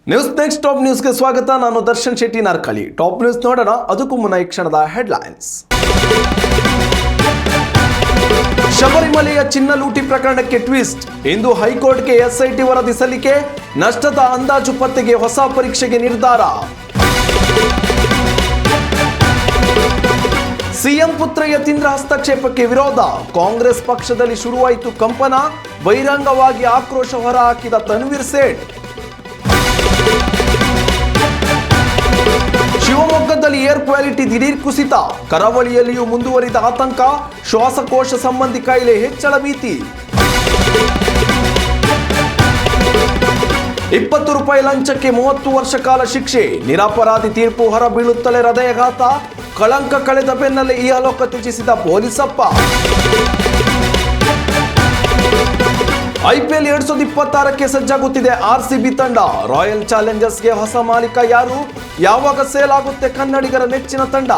News next top ನ್ಯೂಸ್ಗೆ ಸ್ವಾಗತ. ನಾನು ದರ್ಶನ್ ಶೆಟ್ಟಿ ನಾರ್ಕಳಿ. ಟಾಪ್ ನ್ಯೂಸ್ ನೋಡೋಣ. ಅದಕ್ಕೂ ಮುನ್ನ ಈ ಕ್ಷಣದ ಹೆಡ್ಲೈನ್ಸ್. ಶಬರಿಮಲೆಯ ಚಿನ್ನ ಲೂಟಿ ಪ್ರಕರಣಕ್ಕೆ ಟ್ವಿಸ್ಟ್. ಇಂದು ಹೈಕೋರ್ಟ್ಗೆ ಎಸ್ಐಟಿ ವರದಿ ಸಲ್ಲಿಕೆ. ನಷ್ಟದ ಅಂದಾಜು ಪತ್ತೆಗೆ ಹೊಸ ಪರೀಕ್ಷೆಗೆ ನಿರ್ಧಾರ. ಸಿಎಂ ಪುತ್ರ ಯತೀಂದ್ರ ಹಸ್ತಕ್ಷೇಪಕ್ಕೆ ವಿರೋಧ. ಕಾಂಗ್ರೆಸ್ ಪಕ್ಷದಲ್ಲಿ ಶುರುವಾಯಿತು ಕಂಪನ. ಬಹಿರಂಗವಾಗಿ ಆಕ್ರೋಶ ಹೊರಹಾಕಿದ ತನ್ವೀರ್ ಸೇಠ್. ಶಿವಮೊಗ್ಗದಲ್ಲಿ ಏರ್ ಕ್ವಾಲಿಟಿ ದಿಢೀರ್ ಕುಸಿತ. ಕರಾವಳಿಯಲ್ಲಿಯೂ ಮುಂದುವರಿದ ಆತಂಕ. ಶ್ವಾಸಕೋಶ ಸಂಬಂಧಿ ಕಾಯಿಲೆ ಹೆಚ್ಚಳ ಭೀತಿ. 20 ರೂಪಾಯಿ ಲಂಚಕ್ಕೆ 30 ವರ್ಷ ಕಾಲ ಶಿಕ್ಷೆ. ನಿರಪರಾಧಿ ತೀರ್ಪು ಹೊರಬೀಳುತ್ತಲೇ ಹೃದಯಘಾತ. ಕಳಂಕ ಕಳೆದ ಬೆನ್ನಲ್ಲೇ ಈ ಅಲೋಕ ತ್ಯಜಿಸಿದ ಪೊಲೀಸಪ್ಪ. ಐಪಿಎಲ್ 2026ಕ್ಕೆ ಸಜ್ಜಾಗುತ್ತಿದೆ ಆರ್ಸಿಬಿ ತಂಡ. ರಾಯಲ್ ಚಾಲೆಂಜರ್ಸ್ಗೆ ಹೊಸ ಮಾಲೀಕ ಯಾರು? ಯಾವಾಗ ಸೇಲ್ ಆಗುತ್ತೆ ಕನ್ನಡಿಗರ ನೆಚ್ಚಿನ ತಂಡ?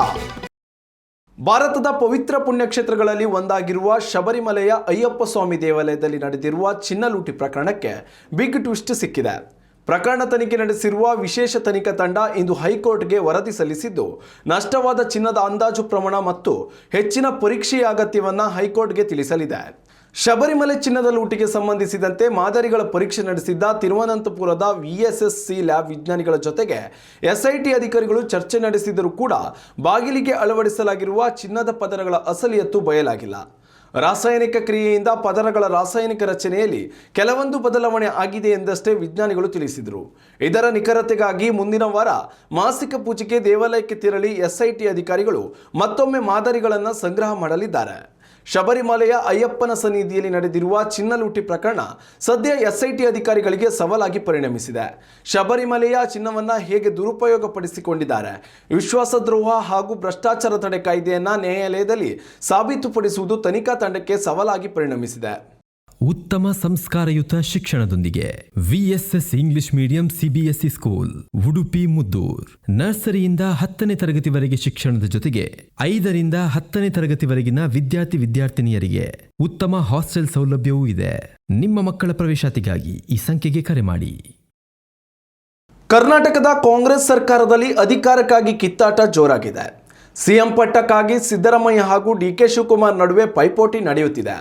ಭಾರತದ ಪವಿತ್ರ ಪುಣ್ಯಕ್ಷೇತ್ರಗಳಲ್ಲಿ ಒಂದಾಗಿರುವ ಶಬರಿಮಲೆಯ ಅಯ್ಯಪ್ಪ ಸ್ವಾಮಿ ದೇವಾಲಯದಲ್ಲಿ ನಡೆದಿರುವ ಚಿನ್ನ ಲೂಟಿ ಪ್ರಕರಣಕ್ಕೆ ಬಿಗ್ ಟ್ವಿಸ್ಟ್ ಸಿಕ್ಕಿದೆ. ಪ್ರಕರಣ ತನಿಖೆ ನಡೆಸಿರುವ ವಿಶೇಷ ತನಿಖಾ ತಂಡ ಇಂದು ಹೈಕೋರ್ಟ್ಗೆ ವರದಿ ಸಲ್ಲಿಸಿದ್ದು, ನಷ್ಟವಾದ ಚಿನ್ನದ ಅಂದಾಜು ಪ್ರಮಾಣ ಮತ್ತು ಹೆಚ್ಚಿನ ಪರೀಕ್ಷೆಯ ಅಗತ್ಯವನ್ನು ಹೈಕೋರ್ಟ್ಗೆ ತಿಳಿಸಲಿದೆ. ಶಬರಿಮಲೆ ಚಿನ್ನದ ಲೂಟಿಗೆ ಸಂಬಂಧಿಸಿದಂತೆ ಮಾದರಿಗಳ ಪರೀಕ್ಷೆ ನಡೆಸಿದ್ದ ತಿರುವನಂತಪುರದ ವಿಎಸ್ಎಸ್ಸಿ ಲ್ಯಾಬ್ ವಿಜ್ಞಾನಿಗಳ ಜೊತೆಗೆ ಎಸ್ಐಟಿ ಅಧಿಕಾರಿಗಳು ಚರ್ಚೆ ನಡೆಸಿದರೂ ಕೂಡ ಬಾಗಿಲಿಗೆ ಅಳವಡಿಸಲಾಗಿರುವ ಚಿನ್ನದ ಪದರಗಳ ಅಸಲಿಯತ್ತು ಬಯಲಾಗಿಲ್ಲ. ರಾಸಾಯನಿಕ ಕ್ರಿಯೆಯಿಂದ ಪದರಗಳ ರಾಸಾಯನಿಕ ರಚನೆಯಲ್ಲಿ ಕೆಲವೊಂದು ಬದಲಾವಣೆ ಆಗಿದೆ ಎಂದಷ್ಟೇ ವಿಜ್ಞಾನಿಗಳು ತಿಳಿಸಿದರು. ಇದರ ನಿಖರತೆಗಾಗಿ ಮುಂದಿನ ವಾರ ಮಾಸಿಕ ಪೂಜೆಗೆ ದೇವಾಲಯಕ್ಕೆ ತೆರಳಿ ಎಸ್ಐಟಿ ಅಧಿಕಾರಿಗಳು ಮತ್ತೊಮ್ಮೆ ಮಾದರಿಗಳನ್ನು ಸಂಗ್ರಹ ಮಾಡಲಿದ್ದಾರೆ. ಶಬರಿಮಲೆಯ ಅಯ್ಯಪ್ಪನ ಸನ್ನಿಧಿಯಲ್ಲಿ ನಡೆದಿರುವ ಚಿನ್ನ ಲೂಟಿ ಪ್ರಕರಣ ಸದ್ಯ ಎಸ್ಐಟಿ ಅಧಿಕಾರಿಗಳಿಗೆ ಸವಾಲಾಗಿ ಪರಿಣಮಿಸಿದೆ. ಶಬರಿಮಲೆಯ ಚಿನ್ನವನ್ನು ಹೇಗೆ ದುರುಪಯೋಗಪಡಿಸಿಕೊಂಡಿದ್ದಾರೆ, ವಿಶ್ವಾಸದ್ರೋಹ ಹಾಗೂ ಭ್ರಷ್ಟಾಚಾರ ತಡೆ ಕಾಯ್ದೆಯನ್ನು ನ್ಯಾಯಾಲಯದಲ್ಲಿ ಸಾಬೀತುಪಡಿಸುವುದು ತನಿಖಾ ತಂಡಕ್ಕೆ ಸವಾಲಾಗಿ ಪರಿಣಮಿಸಿದೆ. ಉತ್ತಮ ಸಂಸ್ಕಾರಯುತ ಶಿಕ್ಷಣದೊಂದಿಗೆ VSS English medium CBSE school Udupi Muddur. ನರ್ಸರಿಯಿಂದ 10ನೇ ತರಗತಿವರೆಗೆ ಶಿಕ್ಷಣದ ಜೊತೆಗೆ 5ರಿಂದ 10ನೇ ತರಗತಿವರೆಗಿನ ವಿದ್ಯಾರ್ಥಿನಿಯರಿಗೆ ಉತ್ತಮ ಹಾಸ್ಟೆಲ್ ಸೌಲಭ್ಯವೂ ಇದೆ. ನಿಮ್ಮ ಮಕ್ಕಳ ಪ್ರವೇಶಾತಿಗಾಗಿ ಈ ಸಂಖ್ಯೆಗೆ ಕರೆ ಮಾಡಿ. ಕರ್ನಾಟಕದ ಕಾಂಗ್ರೆಸ್ ಸರ್ಕಾರದಲ್ಲಿ ಅಧಿಕಾರಕ್ಕಾಗಿ ಕಿತ್ತಾಟ ಜೋರಾಗಿದೆ. ಸಿಎಂ ಪಟ್ಟಕ್ಕಾಗಿ ಸಿದ್ದರಾಮಯ್ಯ ಹಾಗೂ ಡಿಕೆ ಶಿವಕುಮಾರ್ ನಡುವೆ ಪೈಪೋಟಿ ನಡೆಯುತ್ತಿದೆ.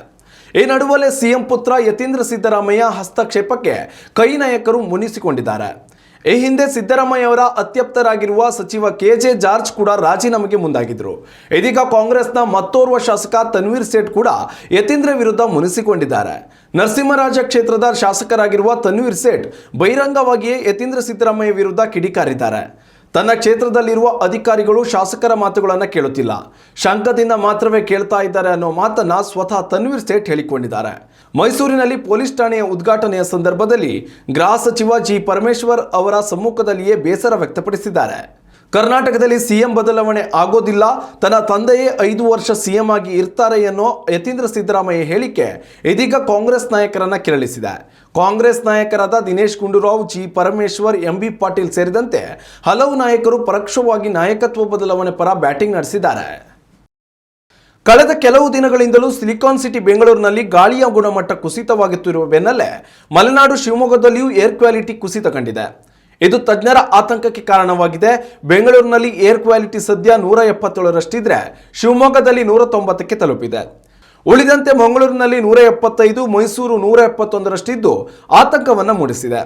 ಈ ನಡುವಲ್ಲೇ ಸಿಎಂ ಪುತ್ರ ಯತೀಂದ್ರ ಸಿದ್ದರಾಮಯ್ಯ ಹಸ್ತಕ್ಷೇಪಕ್ಕೆ ಕೈ ನಾಯಕರು ಮುನಿಸಿಕೊಂಡಿದ್ದಾರೆ. ಈ ಹಿಂದೆ ಸಿದ್ದರಾಮಯ್ಯ ಅವರ ಅತ್ಯಪ್ತರಾಗಿರುವ ಸಚಿವ ಕೆಜೆ ಜಾರ್ಜ್ ಕೂಡ ರಾಜೀನಾಮೆಗೆ ಮುಂದಾಗಿದ್ದರು. ಇದೀಗ ಕಾಂಗ್ರೆಸ್ನ ಮತ್ತೋರ್ವ ಶಾಸಕ ತನ್ವೀರ್ ಸೇಠ್ ಕೂಡ ಯತೀಂದ್ರ ವಿರುದ್ಧ ಮುನಿಸಿಕೊಂಡಿದ್ದಾರೆ. ನರಸಿಂಹರಾಜ ಕ್ಷೇತ್ರದ ಶಾಸಕರಾಗಿರುವ ತನ್ವೀರ್ ಸೇಠ್ ಬಹಿರಂಗವಾಗಿಯೇ ಯತೀಂದ್ರ ಸಿದ್ದರಾಮಯ್ಯ ವಿರುದ್ಧ ಕಿಡಿಕಾರಿದ್ದಾರೆ. ತನ್ನ ಕ್ಷೇತ್ರದಲ್ಲಿರುವ ಅಧಿಕಾರಿಗಳು ಶಾಸಕರ ಮಾತುಗಳನ್ನು ಕೇಳುತ್ತಿಲ್ಲ, ಶಂಕದಿಂದ ಮಾತ್ರವೇ ಕೇಳ್ತಾ ಇದ್ದಾರೆ ಅನ್ನೋ ಮಾತನ್ನ ಸ್ವತಃ ತನ್ವೀರ್ ಸೇಠ್ ಹೇಳಿಕೊಂಡಿದ್ದಾರೆ. ಮೈಸೂರಿನಲ್ಲಿ ಪೊಲೀಸ್ ಠಾಣೆಯ ಉದ್ಘಾಟನೆಯ ಸಂದರ್ಭದಲ್ಲಿ ಗೃಹ ಸಚಿವ ಜಿ ಪರಮೇಶ್ವರ್ ಅವರ ಸಮ್ಮುಖದಲ್ಲಿಯೇ ಬೇಸರ ವ್ಯಕ್ತಪಡಿಸಿದ್ದಾರೆ. ಕರ್ನಾಟಕದಲ್ಲಿ ಸಿಎಂ ಬದಲಾವಣೆ ಆಗೋದಿಲ್ಲ, ತನ್ನ ತಂದೆಯೇ 5 ವರ್ಷ ಸಿಎಂ ಆಗಿ ಇರ್ತಾರೆ ಎನ್ನೋ ಯತೀಂದ್ರ ಸಿದ್ದರಾಮಯ್ಯ ಹೇಳಿಕೆ ಇದೀಗ ಕಾಂಗ್ರೆಸ್ ನಾಯಕರನ್ನ ಕೆರಳಿಸಿದೆ. ಕಾಂಗ್ರೆಸ್ ನಾಯಕರಾದ ದಿನೇಶ್ ಗುಂಡೂರಾವ್, ಜಿ ಪರಮೇಶ್ವರ್, ಎಂಬಿ ಪಾಟೀಲ್ ಸೇರಿದಂತೆ ಹಲವು ನಾಯಕರು ಪರೋಕ್ಷವಾಗಿ ನಾಯಕತ್ವ ಬದಲಾವಣೆ ಪರ ಬ್ಯಾಟಿಂಗ್ ನಡೆಸಿದ್ದಾರೆ. ಕಳೆದ ಕೆಲವು ದಿನಗಳಿಂದಲೂ ಸಿಲಿಕಾನ್ ಸಿಟಿ ಬೆಂಗಳೂರಿನಲ್ಲಿ ಗಾಳಿಯ ಗುಣಮಟ್ಟ ಕುಸಿತವಾಗುತ್ತಿರುವ ಬೆನ್ನಲ್ಲೇ ಮಲೆನಾಡು ಶಿವಮೊಗ್ಗದಲ್ಲಿಯೂ ಏರ್ ಕ್ವಾಲಿಟಿ ಕುಸಿತ ಕಂಡಿದೆ. ಇದು ತಜ್ಞರ ಆತಂಕಕ್ಕೆ ಕಾರಣವಾಗಿದೆ. ಬೆಂಗಳೂರಿನಲ್ಲಿ ಏರ್ ಕ್ವಾಲಿಟಿ ಸದ್ಯ 177ರಷ್ಟಿದ್ರೆ ಶಿವಮೊಗ್ಗದಲ್ಲಿ 190ಕ್ಕೆ ತಲುಪಿದೆ. ಉಳಿದಂತೆ ಮಂಗಳೂರಿನಲ್ಲಿ 175, ಮೈಸೂರು 171ರಷ್ಟಿದ್ದು ಆತಂಕವನ್ನು ಮೂಡಿಸಿದೆ.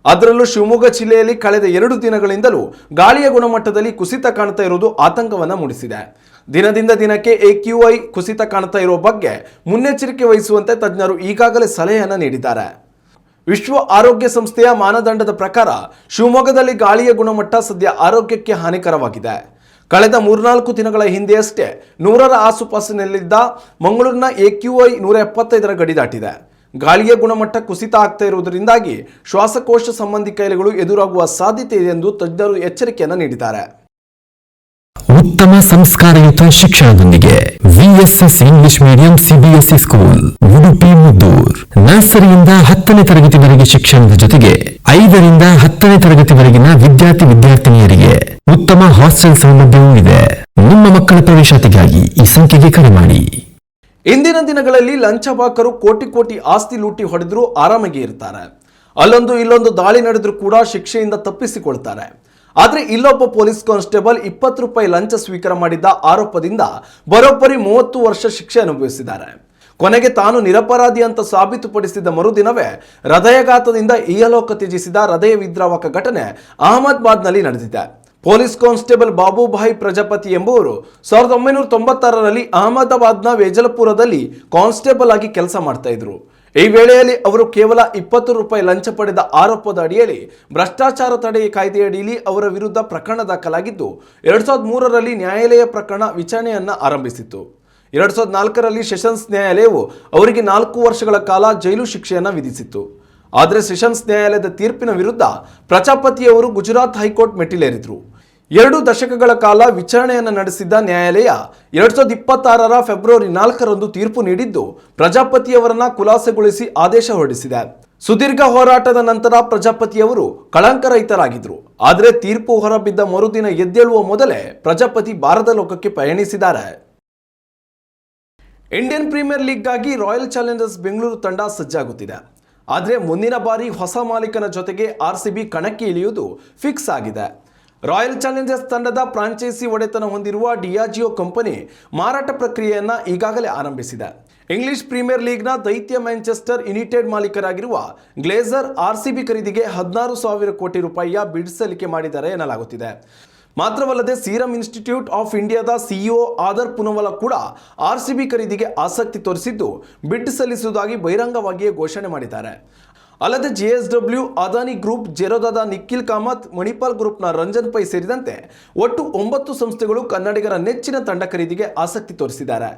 ಅದರಲ್ಲೂ ಶಿವಮೊಗ್ಗ ಜಿಲ್ಲೆಯಲ್ಲಿ ಕಳೆದ 2 ದಿನಗಳಿಂದಲೂ ಗಾಳಿಯ ಗುಣಮಟ್ಟದಲ್ಲಿ ಕುಸಿತ ಕಾಣ್ತಾ ಇರುವುದು ಆತಂಕವನ್ನು ಮೂಡಿಸಿದೆ. ದಿನದಿಂದ ದಿನಕ್ಕೆ AQI ಕುಸಿತ ಕಾಣ್ತಾ ಇರೋ ಬಗ್ಗೆ ಮುನ್ನೆಚ್ಚರಿಕೆ ವಹಿಸುವಂತೆ ತಜ್ಞರು ಈಗಾಗಲೇ ಸಲಹೆಯನ್ನು ನೀಡಿದ್ದಾರೆ. ವಿಶ್ವ ಆರೋಗ್ಯ ಸಂಸ್ಥೆಯ ಮಾನದಂಡದ ಪ್ರಕಾರ ಶಿವಮೊಗ್ಗದಲ್ಲಿ ಗಾಳಿಯ ಗುಣಮಟ್ಟ ಸದ್ಯ ಆರೋಗ್ಯಕ್ಕೆ ಹಾನಿಕರವಾಗಿದೆ. ಕಳೆದ 3-4 ದಿನಗಳ ಹಿಂದೆಯಷ್ಟೇ 100ರ ಆಸುಪಾಸಿನಲ್ಲಿದ್ದ ಮಂಗಳೂರಿನ AQI 175ರ ಗಡಿ ದಾಟಿದೆ. ಗಾಳಿಯ ಗುಣಮಟ್ಟ ಕುಸಿತ ಆಗ್ತಾ ಇರುವುದರಿಂದಾಗಿ ಶ್ವಾಸಕೋಶ ಸಂಬಂಧಿ ಕಾಯಿಲೆಗಳು ಎದುರಾಗುವ ಸಾಧ್ಯತೆ ಇದೆ ಎಂದು ತಜ್ಞರು ಎಚ್ಚರಿಕೆಯನ್ನು ನೀಡಿದ್ದಾರೆ. ಉತ್ತಮ ಸಂಸ್ಕಾರಯುತ ಶಿಕ್ಷಣದೊಂದಿಗೆ VSS English medium CBSE school Udupi Muddur. ನರ್ಸರಿಯಿಂದ 10ನೇ ತರಗತಿವರೆಗೆ ಶಿಕ್ಷಣದ ಜೊತೆಗೆ 5ರಿಂದ 10ನೇ ತರಗತಿವರೆಗಿನ ವಿದ್ಯಾರ್ಥಿನಿಯರಿಗೆ ಉತ್ತಮ ಹಾಸ್ಟೆಲ್ ಸೌಲಭ್ಯವೂ ಇದೆ. ನಿಮ್ಮ ಮಕ್ಕಳ ಪ್ರವೇಶಾತಿಗಾಗಿ ಈ ಸಂಖ್ಯೆಗೆ ಕರೆ ಮಾಡಿ. ಇಂದಿನ ದಿನಗಳಲ್ಲಿ ಲಂಚಬಾಕರು ಕೋಟಿ ಆಸ್ತಿ ಲೂಟಿ ಹೊಡೆದರೂ ಆರಾಮಾಗಿ ಇರ್ತಾರೆ. ಅಲ್ಲೊಂದು ಇಲ್ಲೊಂದು ದಾಳಿ ನಡೆದರೂ ಕೂಡ ಶಿಕ್ಷೆಯಿಂದ ತಪ್ಪಿಸಿಕೊಳ್ತಾರೆ. ಆದರೆ ಇಲ್ಲೊಬ್ಬ ಪೊಲೀಸ್ ಕಾನ್ಸ್ಟೇಬಲ್ 20 ರೂಪಾಯಿ ಲಂಚ ಸ್ವೀಕಾರ ಮಾಡಿದ್ದ ಆರೋಪದಿಂದ ಬರೋಬ್ಬರಿ 30 ವರ್ಷ ಶಿಕ್ಷೆ ಅನುಭವಿಸಿದ್ದಾರೆ. ಕೊನೆಗೆ ತಾನು ನಿರಪರಾಧಿ ಅಂತ ಸಾಬೀತುಪಡಿಸಿದ ಮರುದಿನವೇ ಹೃದಯಾಘಾತದಿಂದ ಇಹಲೋಕ ತ್ಯಜಿಸಿದ ಹೃದಯ ವಿದ್ರಾವಕ ಘಟನೆ ಅಹಮದಾಬಾದ್ನಲ್ಲಿ ನಡೆದಿದೆ. ಪೊಲೀಸ್ ಕಾನ್ಸ್ಟೇಬಲ್ ಬಾಬುಭಾಯಿ ಪ್ರಜಾಪತಿ ಎಂಬುವರು 1996ರಲ್ಲಿ ಅಹಮದಾಬಾದ್ನ ವೇಜಲಪುರದಲ್ಲಿ ಕಾನ್ಸ್ಟೇಬಲ್ ಆಗಿ ಕೆಲಸ ಮಾಡ್ತಾ ಇದ್ರು. ಈ ವೇಳೆಯಲ್ಲಿ ಅವರು ಕೇವಲ 20 ರೂಪಾಯಿ ಲಂಚ ಪಡೆದ ಆರೋಪದ ಅಡಿಯಲ್ಲಿ ಭ್ರಷ್ಟಾಚಾರ ತಡೆ ಕಾಯ್ದೆಯಡಿಯಲ್ಲಿ ಅವರ ವಿರುದ್ಧ ಪ್ರಕರಣ ದಾಖಲಾಗಿದ್ದು 2003ರಲ್ಲಿ ನ್ಯಾಯಾಲಯ ಪ್ರಕರಣ ವಿಚಾರಣೆಯನ್ನ ಆರಂಭಿಸಿತ್ತು. 2004ರಲ್ಲಿ ಸೆಷನ್ಸ್ ನ್ಯಾಯಾಲಯವು ಅವರಿಗೆ 4 ವರ್ಷಗಳ ಕಾಲ ಜೈಲು ಶಿಕ್ಷೆಯನ್ನು ವಿಧಿಸಿತ್ತು. ಆದರೆ ಸೆಷನ್ಸ್ ನ್ಯಾಯಾಲಯದ ತೀರ್ಪಿನ ವಿರುದ್ಧ ಪ್ರಜಾಪತಿಯವರು ಗುಜರಾತ್ ಹೈಕೋರ್ಟ್ ಮೆಟ್ಟಿಲೇರಿದ್ರು. 2 ದಶಕಗಳ ಕಾಲ ವಿಚಾರಣೆಯನ್ನು ನಡೆಸಿದ್ದ ನ್ಯಾಯಾಲಯ 2026ರ ಫೆಬ್ರವರಿ 4ರಂದು ತೀರ್ಪು ನೀಡಿದ್ದು ಪ್ರಜಾಪತಿಯವರನ್ನ ಖುಲಾಸೆಗೊಳಿಸಿ ಆದೇಶ ಹೊರಡಿಸಿದೆ. ಸುದೀರ್ಘ ಹೋರಾಟದ ನಂತರ ಪ್ರಜಾಪತಿಯವರು ಕಳಂಕರಹಿತರಾಗಿದ್ರು. ಆದರೆ ತೀರ್ಪು ಹೊರಬಿದ್ದ ಮರುದಿನ ಎದ್ದೇಳುವ ಮೊದಲೇ ಪ್ರಜಾಪತಿ ಭಾರತ ಲೋಕಕ್ಕೆ ಪಯಣಿಸಿದ್ದಾರೆ. ಇಂಡಿಯನ್ ಪ್ರೀಮಿಯರ್ ಲೀಗ್ಗಾಗಿ ರಾಯಲ್ ಚಾಲೆಂಜರ್ಸ್ ಬೆಂಗಳೂರು ತಂಡ ಸಜ್ಜಾಗುತ್ತಿದೆ. ಆದರೆ ಮುಂದಿನ ಬಾರಿ ಹೊಸ ಮಾಲೀಕನ ಜೊತೆಗೆ RCB ಕಣಕ್ಕೆ ಇಳಿಯುವುದು ಫಿಕ್ಸ್ ಆಗಿದೆ. ರಾಯಲ್ ಚಾಲೆಂಜರ್ಸ್ ತಂಡದ ಫ್ರಾಂಚೈಸಿ ಒಡೆತನ ಹೊಂದಿರುವ ಡಿಯಾಜಿಯೋ ಕಂಪನಿ ಮಾರಾಟ ಪ್ರಕ್ರಿಯೆಯನ್ನು ಈಗಾಗಲೇ ಆರಂಭಿಸಿದೆ. ಇಂಗ್ಲಿಷ್ ಪ್ರೀಮಿಯರ್ ಲೀಗ್ನ ದೈತ್ಯ ಮ್ಯಾಂಚೆಸ್ಟರ್ ಯುನೈಟೆಡ್ ಮಾಲೀಕರಾಗಿರುವ ಗ್ಲೇಸರ್ RCB ಖರೀದಿಗೆ 16,000 ಕೋಟಿ ರೂಪಾಯಿಯ ಬಿಡ್ ಸಲ್ಲಿಕೆ ಮಾಡಿದ್ದಾರೆ ಎನ್ನಲಾಗುತ್ತಿದೆ. ಮಾತ್ರವಲ್ಲದೆ ಸೀರಮ್ ಇನ್ಸ್ಟಿಟ್ಯೂಟ್ ಆಫ್ ಇಂಡಿಯಾದ CEO ಆದರ್ ಪುನವಲ ಕೂಡ RCB ಖರೀದಿಗೆ ಆಸಕ್ತಿ ತೋರಿಸಿದ್ದು ಬಿಡ್ ಸಲ್ಲಿಸುವುದಾಗಿ ಬಹಿರಂಗವಾಗಿಯೇ ಘೋಷಣೆ ಮಾಡಿದ್ದಾರೆ. ಅಲ್ಲದೆ JSW, ಅದಾನಿ ಗ್ರೂಪ್, ಜೆರೋದಾದ ನಿಖಿಲ್ ಕಾಮತ್, ಮಣಿಪಾಲ್ ಗ್ರೂಪ್ನ ರಂಜನ್ ಪೈ ಸೇರಿದಂತೆ ಒಟ್ಟು 9 ಸಂಸ್ಥೆಗಳು ಕನ್ನಡಿಗರ ನೆಚ್ಚಿನ ತಂಡ ಖರೀದಿಗೆ ಆಸಕ್ತಿ ತೋರಿಸಿದ್ದಾರೆ.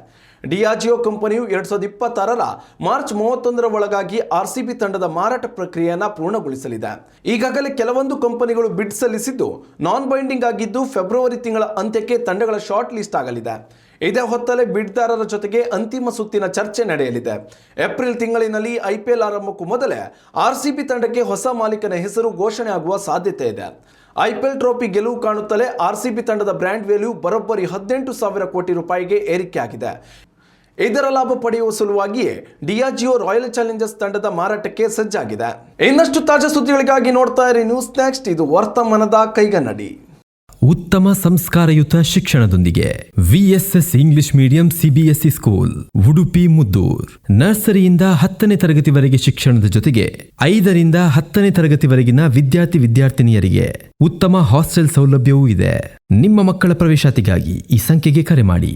ಡಿಯಾಜಿಯೋ ಕಂಪನಿಯು 2026ರ ಮಾರ್ಚ್ 31ರ ಒಳಗಾಗಿ RCB ತಂಡದ ಮಾರಾಟ ಪ್ರಕ್ರಿಯೆಯನ್ನು ಪೂರ್ಣಗೊಳಿಸಲಿದೆ. ಈಗಾಗಲೇ ಕೆಲವೊಂದು ಕಂಪನಿಗಳು ಬಿಡ್ ಸಲ್ಲಿಸಿದ್ದು ನಾನ್ ಬೈಂಡಿಂಗ್ ಆಗಿದ್ದು ಫೆಬ್ರವರಿ ತಿಂಗಳ ಅಂತ್ಯಕ್ಕೆ ತಂಡಗಳ ಶಾರ್ಟ್ ಲಿಸ್ಟ್ ಆಗಲಿದೆ. ಇದೇ ಹೊತ್ತಲ್ಲೇ ಬಿಡ್ದಾರರ ಜೊತೆಗೆ ಅಂತಿಮ ಸುತ್ತಿನ ಚರ್ಚೆ ನಡೆಯಲಿದೆ. ಏಪ್ರಿಲ್ ತಿಂಗಳಿನಲ್ಲಿ IPL ಆರಂಭಕ್ಕೂ ಮೊದಲೇ RCB ತಂಡಕ್ಕೆ ಹೊಸ ಮಾಲೀಕನ ಹೆಸರು ಘೋಷಣೆ ಆಗುವ ಸಾಧ್ಯತೆ ಇದೆ. IPL ಟ್ರೋಫಿ ಗೆಲುವು ಕಾಣುತ್ತಲೇ RCB ತಂಡದ ಬ್ರ್ಯಾಂಡ್ ವ್ಯಾಲ್ಯೂ ಬರೋಬ್ಬರಿ 18,000 ಕೋಟಿ ರೂಪಾಯಿಗೆ ಏರಿಕೆ ಆಗಿದೆ. ಇದರ ಲಾಭ ಪಡೆಯುವ ಸಲುವಾಗಿಯೇ ಡಿಯಾಜಿಯೋ ರಾಯಲ್ ಚಾಲೆಂಜರ್ಸ್ ತಂಡದ ಮಾರಾಟಕ್ಕೆ ಸಜ್ಜಾಗಿದೆ. ಇನ್ನಷ್ಟು ತಾಜಾ ಸುದ್ದಿಗಳಿಗಾಗಿ ನೋಡ್ತಾ ಇರಿ ನ್ಯೂಸ್ ನೆಕ್ಸ್ಟ್. ಇದು ವರ್ತಮಾನದ ಕೈಗನ್ನಡಿ. ಉತ್ತಮ ಸಂಸ್ಕಾರಯುತ ಶಿಕ್ಷಣದೊಂದಿಗೆ VSS English medium CBSE school Udupi Muddur. ನರ್ಸರಿಯಿಂದ 10ನೇ ತರಗತಿವರೆಗೆ ಶಿಕ್ಷಣದ ಜೊತೆಗೆ 5ರಿಂದ 10ನೇ ತರಗತಿವರೆಗಿನ ವಿದ್ಯಾರ್ಥಿನಿಯರಿಗೆ ಉತ್ತಮ ಹಾಸ್ಟೆಲ್ ಸೌಲಭ್ಯವೂ ಇದೆ. ನಿಮ್ಮ ಮಕ್ಕಳ ಪ್ರವೇಶಾತಿಗಾಗಿ ಈ ಸಂಖ್ಯೆಗೆ ಕರೆ ಮಾಡಿ.